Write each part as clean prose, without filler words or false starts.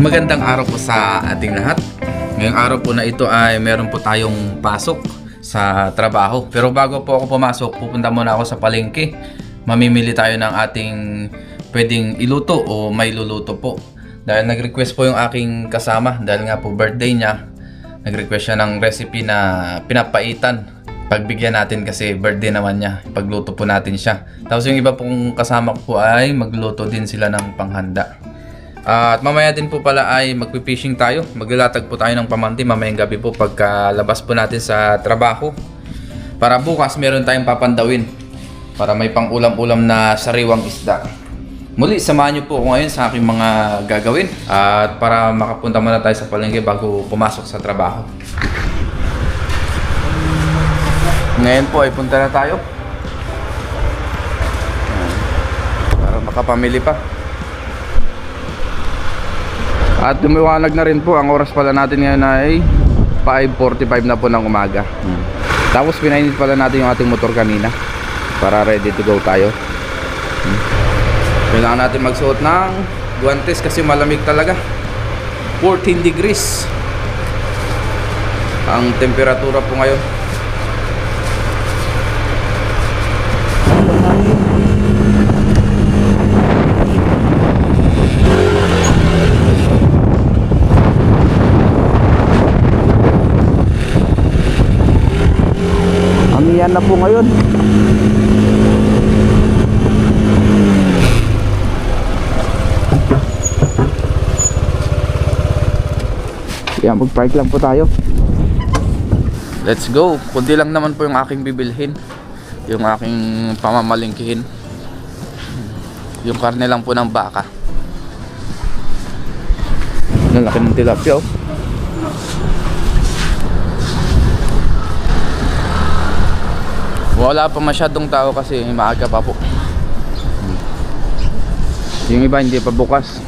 Magandang araw po sa ating lahat. Ngayong araw po na ito ay meron po tayong pasok sa trabaho. Pero bago po ako pumasok, pupunta muna ako sa palengke. Mamimili tayo ng ating pwedeng iluto o may luluto po. Dahil nag-request po yung aking kasama, dahil nga po birthday niya, nag-request siya ng recipe na pinapaitan. Pagbigyan natin kasi birthday naman niya, pagluto po natin siya. Tapos yung iba pong kasama ko po ay magluto din sila ng panghanda. At mamaya din po pala ay magpipishing tayo. Maglalatag po tayo ng pamanti mamayang gabi po pagkalabas po natin sa trabaho. Para bukas meron tayong papandawin. Para may pang ulam-ulam na sariwang isda. Muli, samahan niyo po ako ngayon sa aking mga gagawin. At para makapunta muna tayo sa palengke bago pumasok sa trabaho. Ngayon po ay punta na tayo. Para makapamili pa. At lumiwanag na rin po. Ang oras pala natin ngayon ay 5:45 na po ng umaga. Tapos pinainit pala natin yung ating motor kanina para ready to go tayo. Kailangan natin magsuot ng guantes kasi malamig talaga. 14 degrees ang temperatura po ngayon. Yan na po ngayon. Yan, mag-park lang po tayo. Let's go. Kundi lang naman po yung aking bibilhin. Yung aking pamamalingkihin. Yung karne lang po ng baka. Ang laki ng tilapia, oh. Wala pa masyadong tao kasi maaga pa po. Yung iba hindi pa bukas.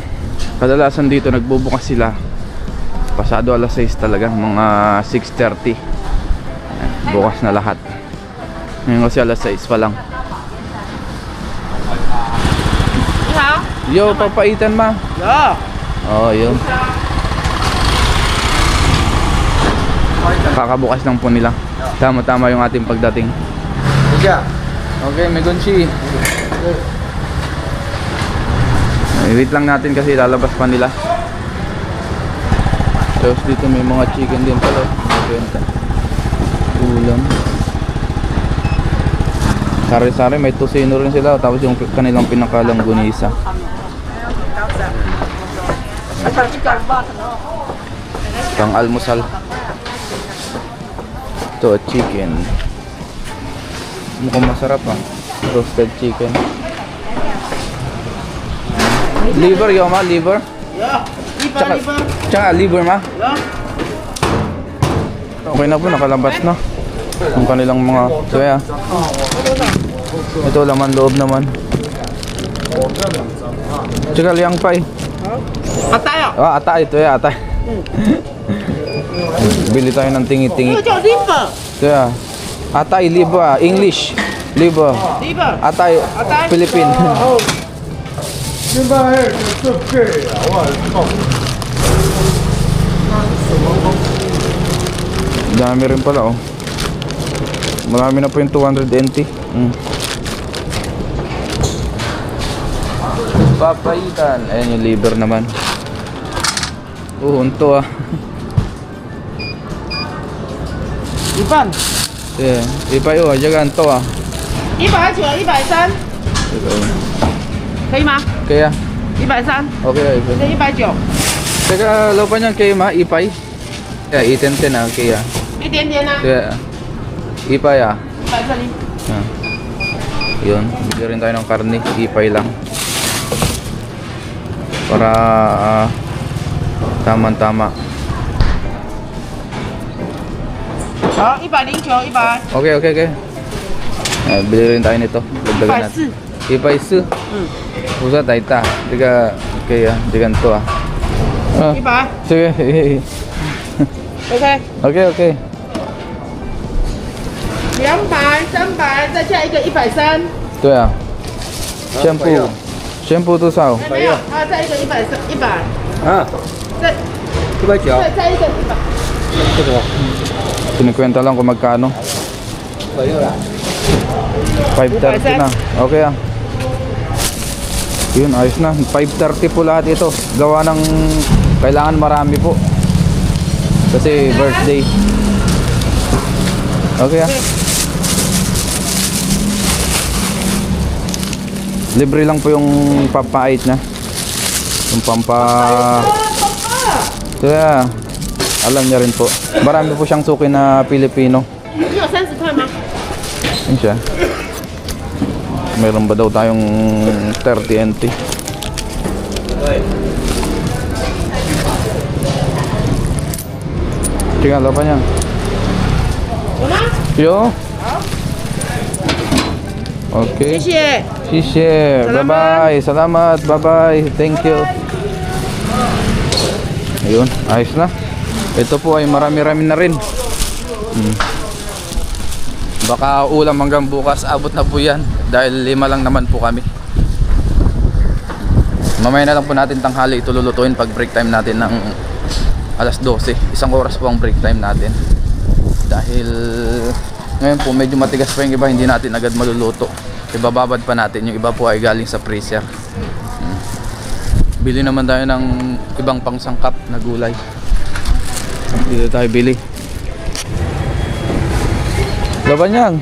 Kadalasan dito nagbubukas sila pasado alas 6 talaga, mga 6:30. Bukas na lahat. Ngayon kasi alas 6 pa lang. Yo, papaitan ma. Yeah. Oh, yun. Kakabukas lang po nila. Tama-tama yung ating pagdating. Okay, Megonchi. Wait lang natin kasi lalabas pa nila. Tapos dito may mga chicken din pala. Ulam. Sari-sari, may tosino rin sila. Tapos yung kanilang pinakalang gunisa. Pang almusal. Ito, chicken. Mukhang masarap, ah. Roasted chicken. Liver, yo ma, liver. Yeah. Tsaka liver ma. Yeah. Okay na po, nakalabas na ang kanilang mga soya. Ito laman loob naman. Tsaka liang pay. Atay. Ah, atay, ito ya, atay. Bili tayo ng tingi-tingi. Ito ya. Atay, liver, English. Liver. Atay, Philippine. Dami rin pala, oh. Marami na po yung 200 NT. Papaitan. Ayan yung liver naman. Unto, ah. Ipan. Yeah, iba yun, jagan to, ah. 190、130，可以吗？ Kaya, 130， okay, 这190， Teka, law pa niyan kay ma, ipay. Kaya, itenten ah, kaya. 一点点啊， Kaya, ipay ah. 1这里。 Ah. Yun, bigyan rin tayo ng karne, ipay lang. Para tama-tama. 好，109，100， Okay, okay, okay. Bili rin tayo nito. Dagdagan natin. 140。 Ipay su. Usa tayo ta. Tiga, kaya, digan to ah. 100 Sige. ，OK， Okay, okay. 200、300，再加一个130。对啊。Shampoo. Shampoo 多少？没有，还要再一个130、100。啊，再一个100。Kinikwenta lang kung magkano. 5.30 na. Okay ah. Yun, ayos na. 5.30 po lahat ito. Gawa ng kailangan marami po. Kasi birthday. Okay ah. Libre lang po yung papait na. Yung Kaya, alam niya rin po. Marami po siyang suki na Pilipino. 你有30块吗？ Yun siya. Meron ba daw tayong 30 NT? Tingnan pa niya. 有吗？ Yo. Okay. 谢谢。 Shishir. Bye-bye. Salamat. Bye-bye. Thank you. Ayun. Ayos na. Ito po ay marami-rami na rin. Baka ulam hanggang bukas. Abot na po yan. Dahil 5 lang naman po kami. Mamaya na lang po natin tanghali ito lulutuin pag break time natin ng alas 12. Isang oras po ang break time natin. Dahil ngayon po medyo matigas pa yung iba. Hindi natin agad maluluto. Ibababad pa natin. Yung iba po ay galing sa freezer. Bili naman tayo ng ibang pangsangkap na gulay. Dito tayo bili. Laban yang.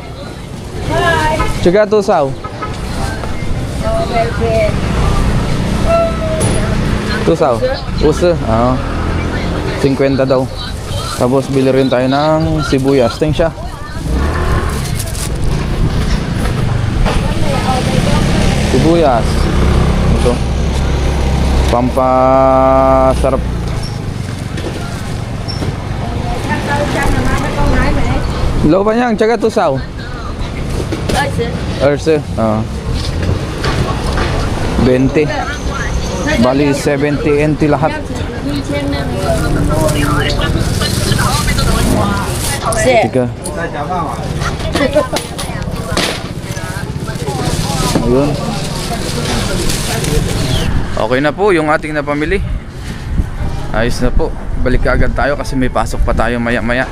Hi. Tsaga tusaw. Tusaw. Uso. 50 daw. Tapos bili rin tayo ng sibuyas. Tingnan siya. Sibuyas. Ito. Pampasarap. Lâu ba niyang tsaga tusaw? 20. 20. Bali 70 NT lahat. Tiga. Ayun. Okay na po yung ating napamili. Ayos na po. Balik agad tayo kasi may pasok pa tayo maya maya.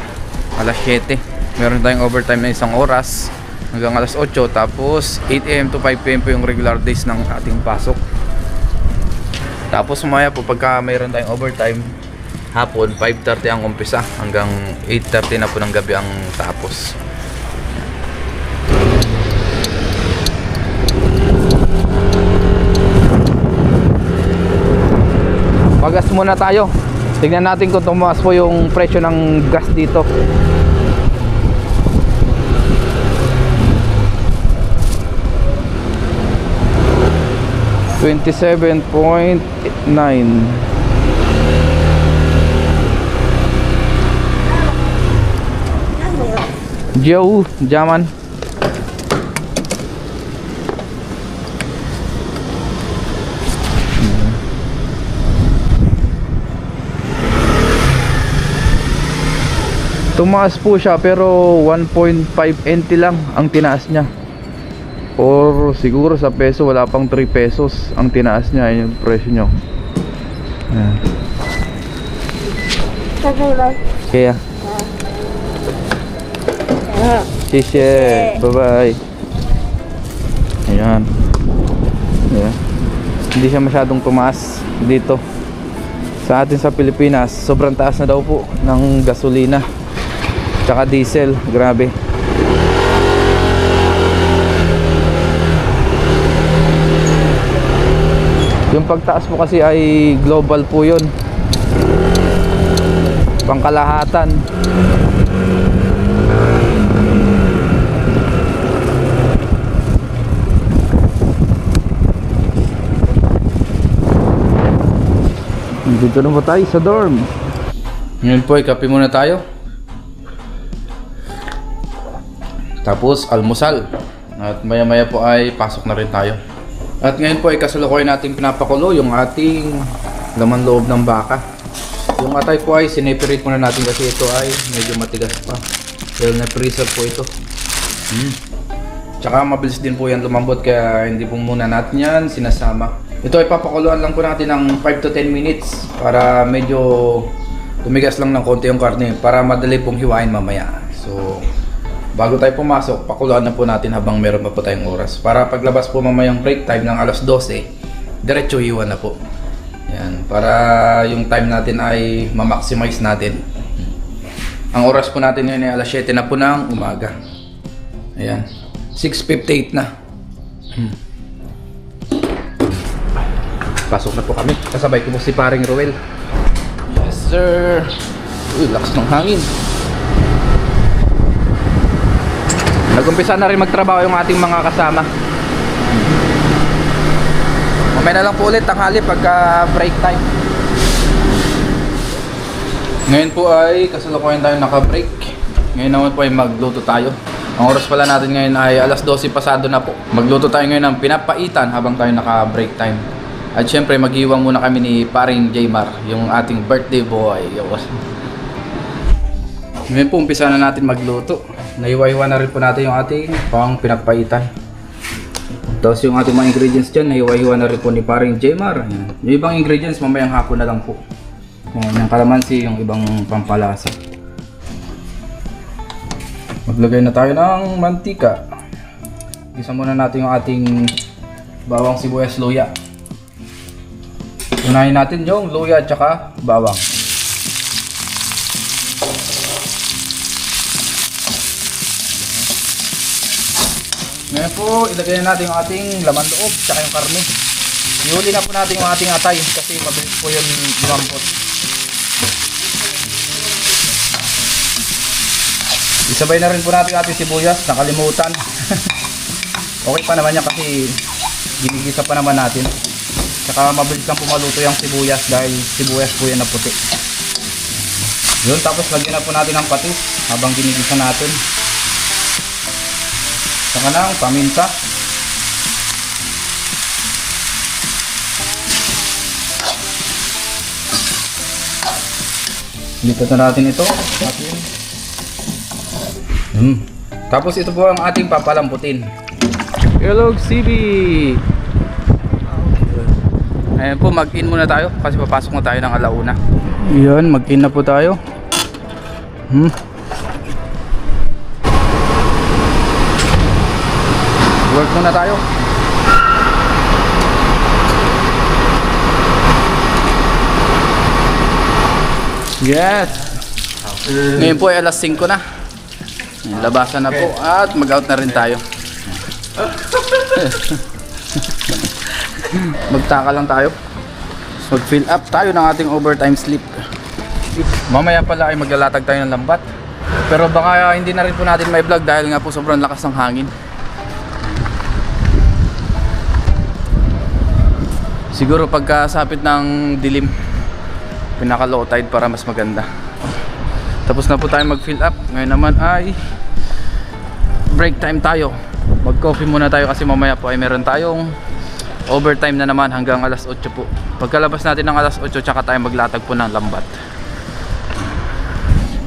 Alas 7. Meron tayong overtime na 1 oras hanggang alas 8. Tapos 8 AM to 5 PM po yung regular days ng ating pasok. Tapos maya po pagka mayroon tayong overtime hapon 5:30 ang umpisa hanggang 8:30 na po ng gabi ang tapos. Pagas muna tayo. Tignan natin kung tumaas po yung presyo ng gas dito. $27.9. Jauh zaman. Tumaas po siya pero 1.5 NT lang ang tinaas niya. Or siguro sa peso wala pang 3 pesos ang tinaas niya yung presyo nyo. Ayan. Kaya Shishe. Bye bye. Ayan. Ayan. Hindi siya masyadong tumaas dito. Sa atin sa Pilipinas sobrang taas na daw po ng gasolina tsaka diesel. Grabe. Yung pagtaas po kasi ay global po yun, pangkalahatan. Dito na po tayo sa dorm. Ngayon po ay kape muna tayo. Tapos almusal. At maya maya po ay pasok na rin tayo. At ngayon po ay kasalukuyan natin pinapakulo yung ating laman loob ng baka. Yung atay po ay sineperate muna natin kasi ito ay medyo matigas pa. Dahil na-freezer po ito. Tsaka mabilis din po yan lumambot kaya hindi po muna natin yan sinasama. Ito ay papakuluan lang po natin ng 5 to 10 minutes para medyo tumigas lang ng konti yung karne para madali pong hiwain mamaya. So, bago tayo pumasok, pakuluan na po natin habang meron pa po tayong oras. Para paglabas po mamayang break time ng alas 12, diretso hiwa na po. Yan, para yung time natin ay ma-maximize natin. Ang oras po natin ngayon ay alas 7 na po ng umaga. Ayan, 6:58 na. Pasok na po kami. Kasabay ko po si paring Roel. Yes sir. Uy, lakas ng hangin. Nag-umpisa na rin magtrabaho yung ating mga kasama. Mamaya na lang po ulit tanghali pagka break time. Ngayon po ay kasalukuyan tayo naka-break. Ngayon naman po ay magluto tayo. Ang oras pala natin ngayon ay alas 12 pasado na po. Magluto tayo ngayon ng pinapaitan habang tayo naka-break time. At syempre mag-iwang muna kami ni paring Jaymar, yung ating birthday boy. Ngayon po umpisa na natin magluto. Naiwa-iwa na rin po natin yung ating pang pinapaitan. Tapos yung ating mga ingredients dyan, naiwa-iwa na rin po ni paring Jaymar. Yung ibang ingredients mamayang hapon na lang po. Yung kalamansi, yung ibang pampalasa. Maglagay na tayo ng mantika. Isa muna natin yung ating bawang, sibuyas, luya. Unahin natin yung luya at saka bawang. Ngayon po, ilagay na natin yung ating laman loob at saka yung karne. Ihuli na po natin yung ating atay kasi mabilis po yun lumampot. Isabay na rin po natin yung ating sibuyas, nakalimutan. Okay pa naman yan kasi ginigisa pa naman natin. Saka mabilis lang pumaluto yung sibuyas dahil sibuyas po yan na puti. Yun, tapos lagyan na po natin ang patis habang ginigisa natin. Saka ng paminta. Lipat na natin ito. Tapos ito po ang ating papalambutin. Hello, CB! Ayan po, mag-in muna tayo kasi papasok na tayo ng alauna. Yan, mag-in na po tayo. Work muna tayo. Yes! Ngayon po ay alas 5 na. Labasan na po at mag-out na rin tayo. Magtaka lang tayo. Mag-fill up tayo ng ating overtime sleep. Mamaya pala ay maglalatag tayo ng lambat. Pero baka hindi na rin po natin may vlog dahil nga po sobrang lakas ng hangin. Siguro pagkasapit ng dilim, pinaka low tide para mas maganda. Tapos na po tayo mag-fill up. Ngayon naman ay break time tayo. Mag-coffee muna tayo kasi mamaya po ay meron tayong overtime na naman hanggang alas 8 po. Pagkalabas natin ng alas 8 tsaka tayo maglatag po ng lambat.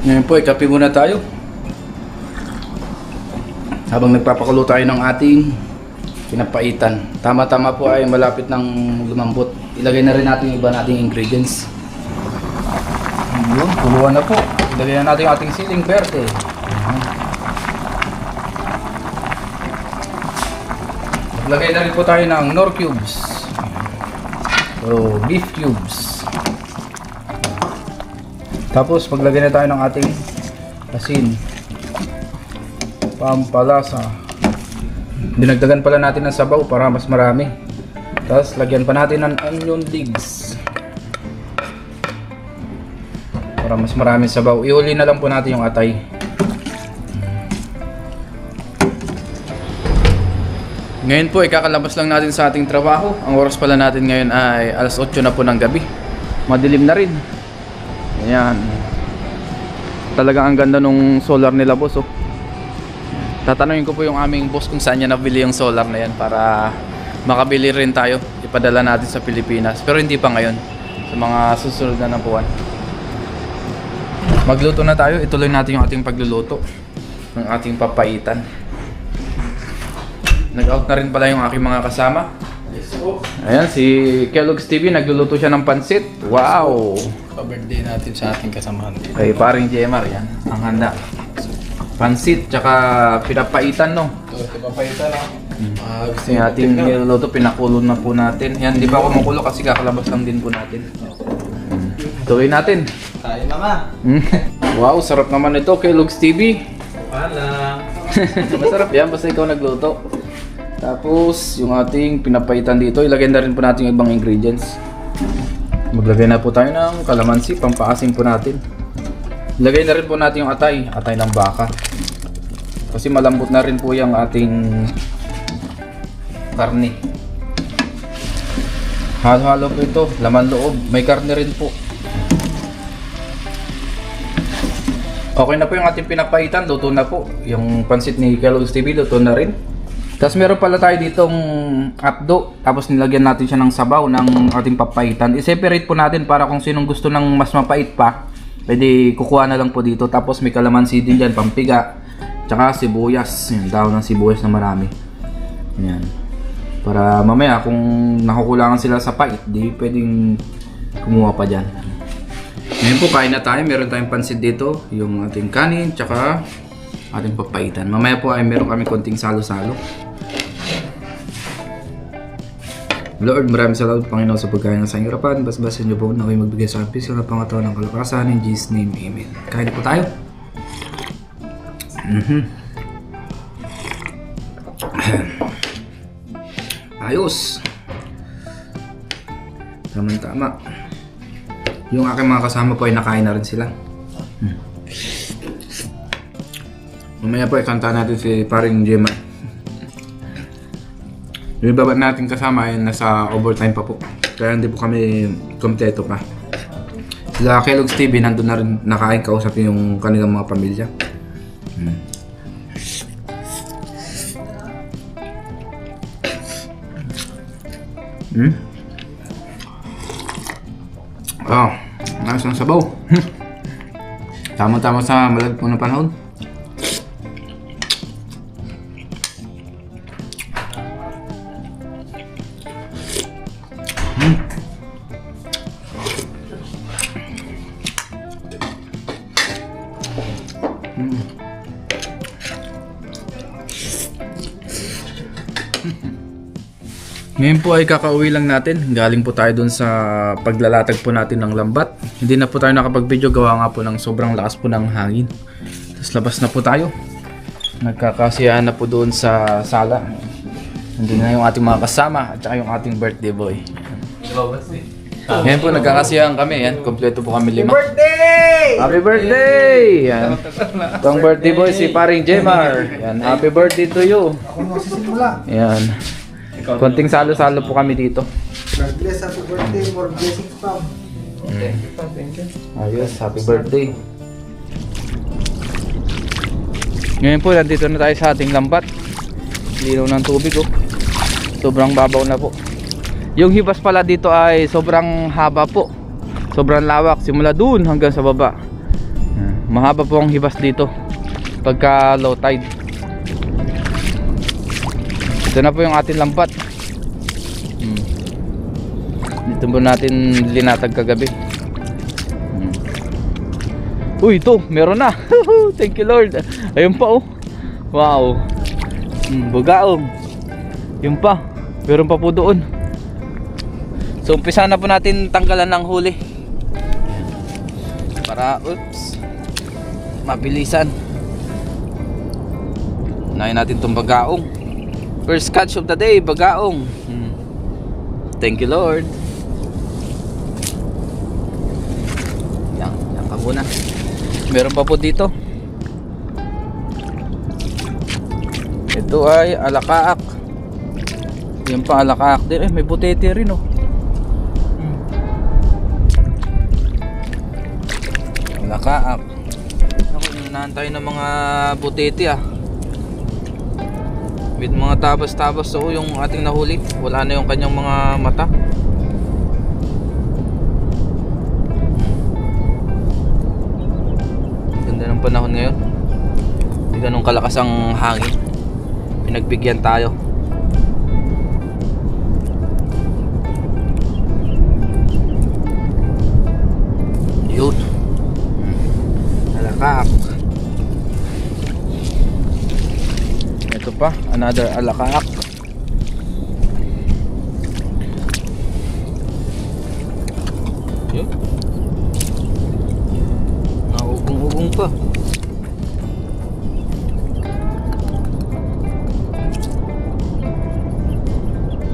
Ngayon po ay kape muna tayo. Habang nagpapakulo tayo ng ating pinapaitan. Tama-tama po ay malapit ng lumambot. Ilagay na rin natin yung iba nating ingredients. Yun, kuluan na po. Ilagay na natin yung ating siling verde. Maglagay na rin po tayo ng Knorr cubes. So, beef cubes. Tapos maglagay na tayo ng ating asin, pampalasa. Dinagdagan pala natin ng sabaw para mas marami. Tapos lagyan pa natin ng onion leaves para mas marami sabaw. Ihuli na lang po natin yung atay. Ngayon po ikakalabas lang natin sa ating trabaho. Ang oras pala natin ngayon ay alas 8 na po ng gabi. Madilim na rin. Ayan. Talagang ang ganda nung solar nila, boss, oh. Tatanungin ko po yung aming boss kung saan niya nabili yung solar na yan para makabili rin tayo. Ipadala natin sa Pilipinas. Pero hindi pa ngayon. Sa mga susunod na buwan. Magluto na tayo. Ituloy natin yung ating pagluluto ng ating papaitan. Nag-out na rin pala yung aking mga kasama. Ayan, si Kellogg's TV, nagluluto siya ng pansit. Wow! Pa-birthday natin sa ating kasamahan. Kay paring Jemar, yan. Ang handa. Pansit, tsaka pinapaitan, no? Ito papayita na. Gusto yung ating niluluto, pinakulo na po natin. Yan, di pa ako makulo kasi kakalabas lang din po natin. Tuloy natin. Tayo mama. Wow, sarap naman ito, Kellogg's TV. Pala. Masarap yan, basta ikaw nagluto. Tapos, yung ating pinapaitan dito, ilagay na rin po natin yung ibang ingredients. Maglagay na po tayo ng kalamansi, pampaasim po natin. Ilagay na rin po natin yung atay ng baka. Kasi malambot na rin po yung ating karne. Halo-halo po ito, laman loob, may karne rin po. Okay na po yung ating pinapaitan, luto na po. Yung pansit ni Kellogg's TV, luto na rin. Tapos meron pala tayo ditong apdo, tapos nilagyan natin siya ng sabaw ng ating papaitan. I-separate po natin para kung sinong gusto ng mas mapait pa, pwede kukuha na lang po dito. Tapos may kalamansi din dyan, pampiga, tsaka sibuyas, yung dahon ng sibuyas na marami. Ayan. Para mamaya kung nakukulangan sila sa pait, di pwedeng kumuha pa dyan. Ngayon po kain na tayo, meron tayong pansit dito, yung ating kanin, tsaka ating papaitan. Mamaya po ay meron kami konting salo-salo. Lord, maraming salamat Panginoon sa pagkain ng sa hirapan. Basbasan niyo po na kayo magbigay sa amin sa pangatawan ng kalakasan. In Jesus' name, Amen. Kain na po tayo. Ayos. Tama-tama. Yung aking mga kasama po ay nakain na rin sila. Mamaya po ikanta natin si paring Gemma. Yung iba natin kasama ay nasa overtime pa po. Kaya hindi po kami kompleto pa. Sila Kellogg's TV nandun na rin nakain, kausapin yung kanilang mga pamilya. Ayos ang sabaw. Tama-tama sa malagpong na panahon. Ngayon po ay kakauwi lang natin. Galing po tayo dun sa paglalatag po natin ng lambat. Hindi na po tayo nakapag-video, gawa nga po ng sobrang lakas po ng hangin. Tapos labas na po tayo. Nagkakasiyahan na po doon sa sala. Nandun na yung ating mga kasama at saka yung ating birthday boy. Ngayon po nagkakasiyahan kami. Yan, kompleto po kami 5. Birthday! Happy birthday! Yan. Itong birthday boy si paring Jemar. Yan, happy birthday to you. Ako magsisimula. Yan. Konting salo-salo po kami dito. God bless, happy birthday, more blessings from. Thank you. Ayos, happy birthday. Ngayon po, nandito na tayo sa ating lambat. Linaw ng tubig oh. Sobrang babaw na po. Yung hibas pala dito ay sobrang haba po. Sobrang lawak, simula dun hanggang sa baba. Mahaba po ang hibas dito pagka low tide. Ito na po yung ating lambat. Dito po natin linatag kagabi. Uy, ito, meron na. Thank you Lord. Ayun pa oh. Wow. Bugaong. Yun pa. Meron pa po doon. So umpisa na po natin tanggalan ng huli. Para, mabilisan. Unahin natin itong bagaong. First catch of the day, bagaong. Thank you Lord. Yan ka muna. Meron pa po dito. Ito ay alakaak. Yan pa alakaak din. May butete rin oh. Alakaak. Ako, nanahan tayo ng mga butete ah. With mga tabas-tabas so yung ating nahuli, wala na yung kanyang mga mata. Ganda ng panahon ngayon. Hindi ganun kalakas ang hangin. Pinagbigyan tayo. Another alakaak. Yun. Naugong-ugong pa.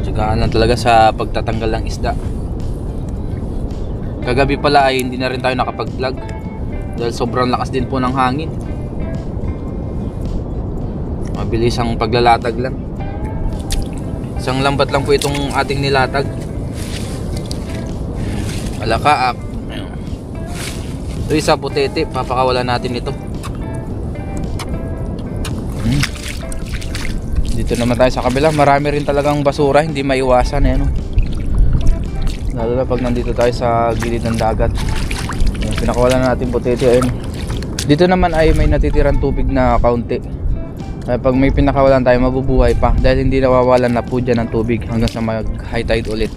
Tsagaan lang talaga sa pagtatanggal ng isda. Kagabi pala ay hindi na rin tayo nakapag-vlog dahil sobrang lakas din po ng hangin. Mabilis ang paglalatag lang. Isang lambat lang po itong ating nilatag. Alakaak. Ito isa putete, papakawalan natin ito. Dito naman tayo sa kabila, marami rin talagang basura, hindi maiwasan eh, no? Lalo na pag nandito tayo sa gilid ng dagat. Ayan, pinakawalan natin putete, ayun. Dito naman ay may natitirang tubig na kaunti. Kaya pag may pinakawalan tayo, mabubuhay pa dahil hindi nawawalan na po dyan ng tubig hanggang sa mag high tide ulit.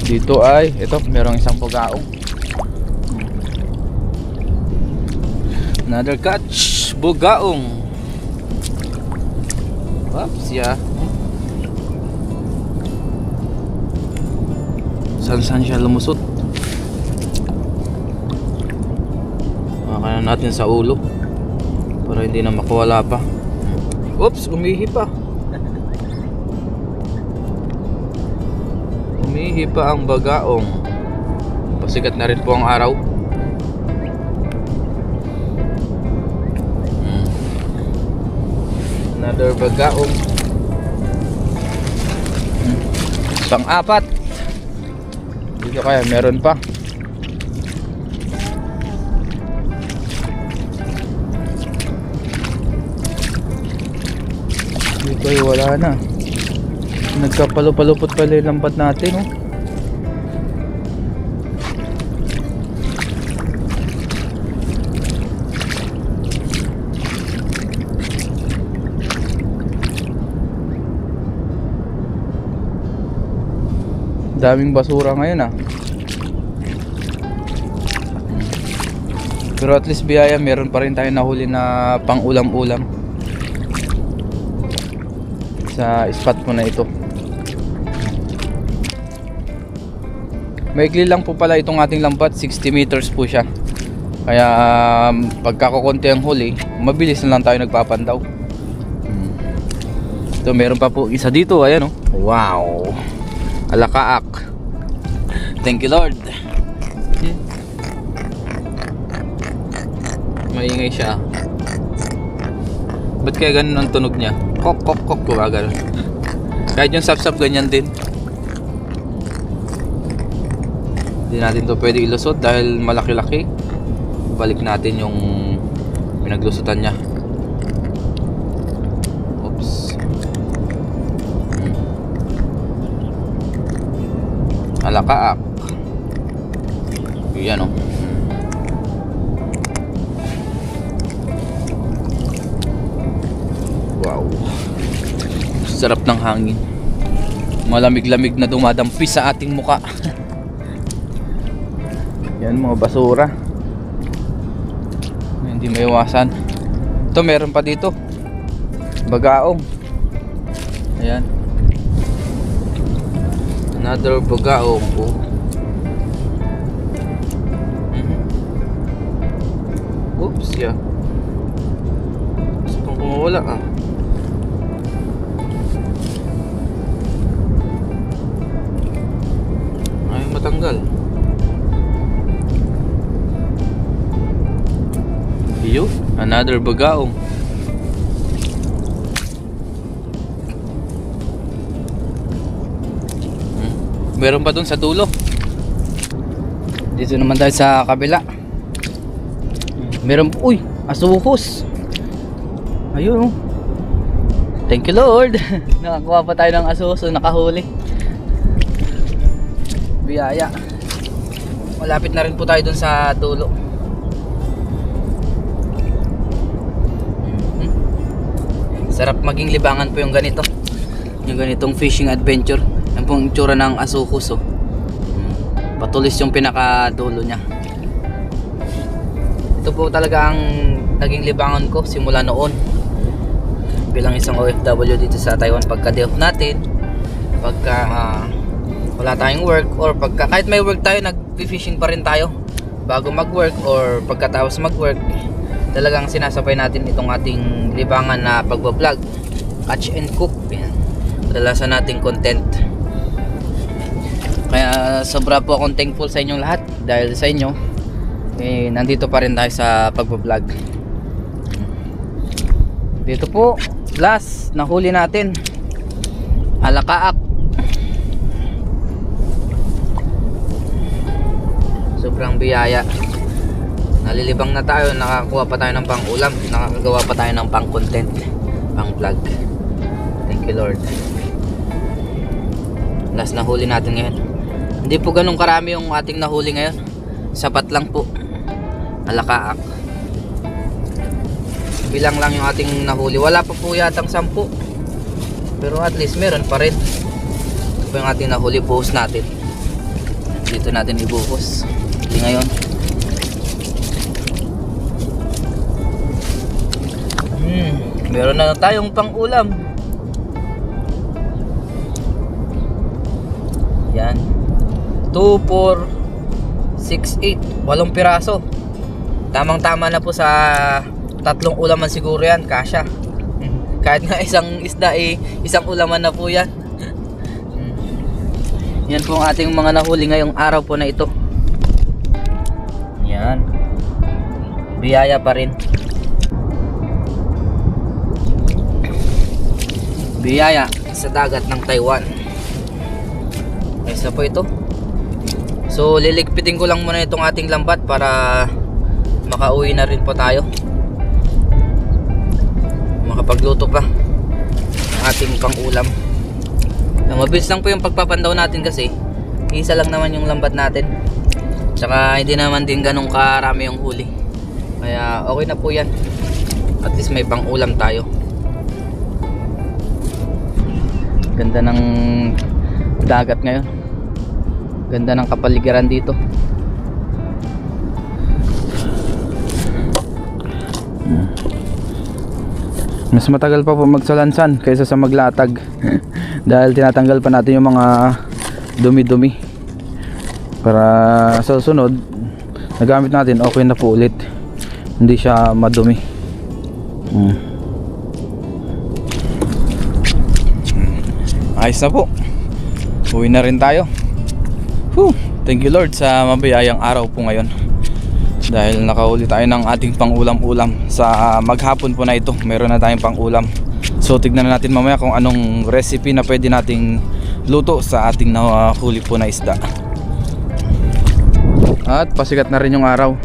Dito ay, ito, merong isang bugaong. Another catch, bugaong. Oops, yeah. Saan siya lumusot? Makakanan natin sa ulo para hindi na makawala pa. Oops, umihi pa. Umihi pa ang bagaong. Pasikat na rin po ang araw. Another bagaong. Pang-apat. Dito kaya meron pa. Dito ay wala na. Nagkapalupalupot pala yung lambat natin, oh. Daming basura ngayon, ah. Pero at least biyaya, meron pa rin tayo nahuli na pang ulam-ulam sa spot mo na ito. Maikli lang po pala itong ating lambat, 60 meters po siya. Kaya pagkakukunti ang huli, mabilis na lang tayo nagpapandaw. Ito, meron pa po isa dito, ayan, oh. Wow, alakaak. Thank you, Lord. Maingay siya. Ba't kaya ganun ang tunog niya? Kok kok kok, gumagano. Kahit yung sap-sap ganyan din. Hindi natin to pwede ilusot dahil malaki-laki. Balik natin yung pinaglusutan niya. Oops. Alakaak. Yan, oh. Wow. Sarap ng hangin. Malamig-lamig na dumadampi sa ating muka. Yan, mga basura. Hindi maiwasan. Ito, meron pa dito. Bagaong. Ayan. Another bagaong. Oh. Oops, yeah. Gusto kong kumawala, ah. Ayaw matanggal. Iyo, another bagaong. Meron pa dun sa dulo. Dito naman tayo sa kabila. Meron, uy, asuhos. Ayun, oh. Thank you, Lord. Nakakuha pa tayo ng asuhos, so nakahuli. Biyaya. Malapit na rin po tayo dun sa dulo. Sarap maging libangan po yung ganito. Yung ganitong fishing adventure. Yan pong itsura ng asuhos, oh. Patulis yung pinakadulo niya. Ito po talaga ang naging libangan ko simula noon bilang isang OFW dito sa Taiwan. Pagka day off natin, pagka wala tayong work, or pagka kahit may work tayo, nag-fishing pa rin tayo bago mag-work, or pagkatapos mag-work, talagang sinasabay natin itong ating libangan na pagbablog, catch and cook. Yan, kadalasan nating content. Kaya sobra po akong thankful sa inyong lahat, dahil sa inyo nandito pa rin tayo sa pagbablog. Dito po last nahuli natin, alakaak. Sobrang biyaya, nalilibang na tayo, nakakuha pa tayo ng pang-ulam, nakakagawa pa tayo ng pang-content, pang-vlog. Thank you Lord. Last nahuli natin ngayon. Hindi po ganun karami yung ating nahuli ngayon, sapat lang po, alakaak. Bilang lang yung ating nahuli, wala pa po yatang 10, pero at least meron pa rin. Ito po yung ating nahuli, buhos natin. Dito natin ibuhos. Hindi ngayon. Meron na tayong pang-ulam. Yan. 2, 4, 6, 8, 8 piraso. Tamang-tama na po sa 3 ulaman siguro yan, kasya. Kahit nga isang isda isang ulaman na po yan. Yan po ang ating mga nahuli ngayong araw po na ito. Yan. Biyaya pa rin. Biyaya sa dagat ng Taiwan. Ayos na po ito. So liligpitin ko lang muna itong ating lambat para makauwi na rin po tayo, makapagluto pa ng ating pang-ulam. Mabilis lang po yung pagpapandaw natin kasi isa lang naman yung lambat natin, tsaka hindi naman din ganun karami yung huli, kaya okay na po yan. At least may pang-ulam tayo. Ganda ng dagat ngayon, ganda ng kapaligiran dito. Mas matagal pa po magsalansan kaysa sa maglatag dahil tinatanggal pa natin yung mga dumi-dumi para sa susunod nagamit natin, okay na po ulit, hindi siya madumi. Ayos na po, uwi na rin tayo. Thank you Lord sa mabiyayang araw po ngayon, dahil nakahuli tayo ng ating pang-ulam-ulam. Sa maghapon po na ito, meron na tayong pang-ulam. So tignan na natin mamaya kung anong recipe na pwede nating luto sa ating nahuli po na isda. At pasikat na rin yung araw.